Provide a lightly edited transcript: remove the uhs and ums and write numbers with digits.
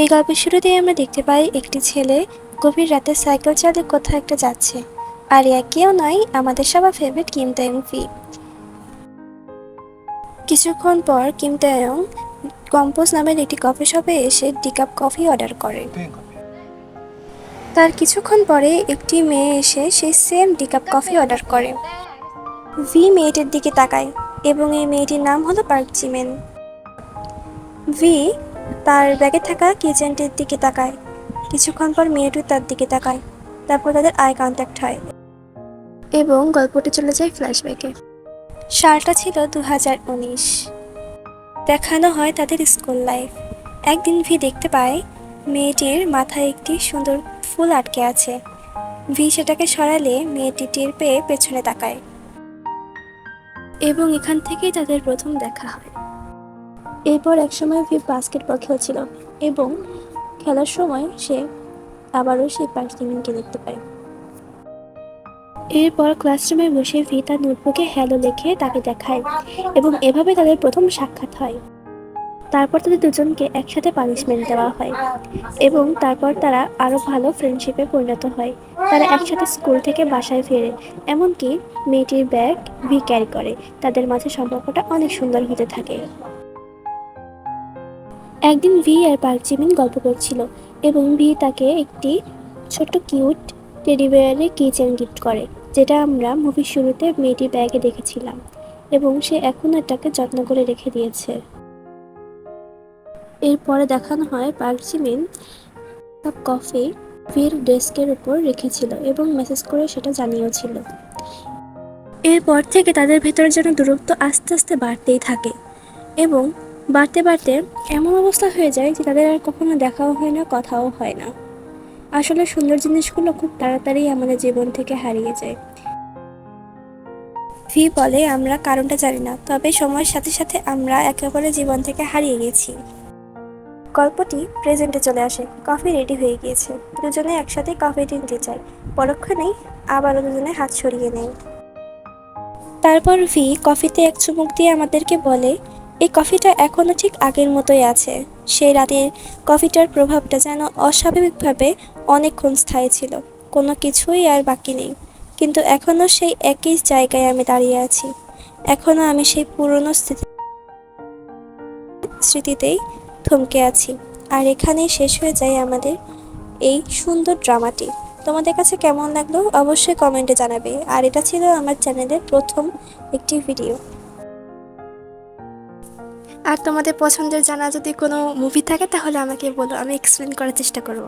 এই গল্পের শুরুতেই আমরা দেখতে পাই একটি ছেলে গভীর রাতে সাইকেল চালিয়ে কোথাও একটা যাচ্ছে। আর কেউ নয়, আমাদের সবার ফেভারিট কিম তাeyong ভি। কিছুক্ষণ পর কিম তাeyong কম্পোজ নামের একটি কফি শপে এসে ডিকাপ কফি অর্ডার করে। তার কিছুক্ষণ পরে একটি মেয়ে এসে সেই সেম ডিকাপ কফি অর্ডার করে। ভি মেয়েটির দিকে তাকায় এবং এই মেয়েটির নাম হলো পার্ক জিমিন। ভি তার ব্যাগে থাকা কিচেনটির দিকে তাকায়। কিছুক্ষণ পর মেয়েটি তার দিকে তাকায়, তারপর তাদের আই কন্ট্যাক্ট হয় এবং গল্পটি চলে যায় ফ্ল্যাশব্যাকে। সালটা ছিল 2019। দেখানো হয় তাদের স্কুল লাইফ। একদিন ভি দেখতে পায় মেয়েটির মাথায় একটি সুন্দর ফুল আটকে আছে। ভি সেটাকে সরালে মেয়েটি টের পেয়ে পেছনে তাকায় এবং এখান থেকেই তাদের প্রথম দেখা হয়। এরপর একসময় ভি বাস্কেটবল খেলছিল এবং খেলার সময় সে আবারও সেই পার্ক জিমিনকে দেখতে পায়। এরপর ক্লাসরুমে বসে ভি তার নোটবুকে হ্যালো লিখে তাকে দেখায় এবং এভাবে তাদের প্রথম সাক্ষাৎ হয়। তারপর তাদের দুজনকে একসাথে পানিশমেন্ট দেওয়া হয় এবং তারপর তারা আরও ভালো ফ্রেন্ডশিপে পরিণত হয়। তারা একসাথে স্কুল থেকে বাসায় ফেরে, এমনকি মেয়েটির ব্যাগ ভি ক্যারি করে। তাদের মাঝে সম্পর্কটা অনেক সুন্দর হতে থাকে। একদিন ভি আর পার্ক জিমিন গল্প করছিল এবং ভি তাকে একটি ছোট্ট কিউট টেডি বিয়ারের কিচেন গিফট করে, যেটা আমরা মুভির শুরুতে মেয়েটির ব্যাগে দেখেছিলাম এবং সে এখন এটাকে যত্ন করে রেখে দিয়েছে। এরপরে দেখানো হয় পার্ক জিমিন কাপ কফি ভির ডেস্কের উপর রেখেছিল এবং মেসেজ করে সেটা জানিয়েছিল। এরপর থেকে তাদের ভেতরে যেন দূরত্ব আস্তে আস্তে বাড়তেই থাকে এবং বাড়তে বাড়তে এমন অবস্থা হয়ে যায় যে তাদের আর কখনো দেখাও হয় না, কথাও হয় না। আসলে সুন্দর জিনিসগুলো খুব তাড়াতাড়ি আমাদের জীবন থেকে হারিয়ে যায়। ভি বলে, আমরা কারণটা জানি না, তবে সময়ের সাথে সাথে আমরা একে অপরের জীবন থেকে হারিয়ে গেছি। গল্পটি প্রেজেন্টে চলে আসে। কফি রেডি হয়ে গিয়েছে, দুজনে একসাথে কফি নিতে চায়। পরক্ষণেই আবারও দুজনে হাত সরিয়ে নেয়। তারপর ভি কফিতে এক চুমুক দিয়ে আমাদেরকে বলে, এই কফিটা এখনো ঠিক আগের মতোই আছে। সেই রাতের কফিটার প্রভাবটা যেন অস্বাভাবিকভাবে অনেকক্ষণ স্থায়ী ছিল, কোনো কিছুই আর বাকি নেই। কিন্তু এখনও সেই একই জায়গায় আমি দাঁড়িয়ে আছি। এখনও আমি সেই পুরনো স্মৃতিতেই থমকে আছি। আর এখানেই শেষ হয়ে যায় আমাদের এই সুন্দর ড্রামাটি। তোমাদের কাছে কেমন লাগলো অবশ্যই কমেন্টে জানাবে। আর এটা ছিল আমার চ্যানেলের প্রথম একটি ভিডিও। আর তোমাদের পছন্দের জানা যদি কোনো মুভি থাকে তাহলে আমাকে বলো, আমি এক্সপ্লেন করার চেষ্টা করব।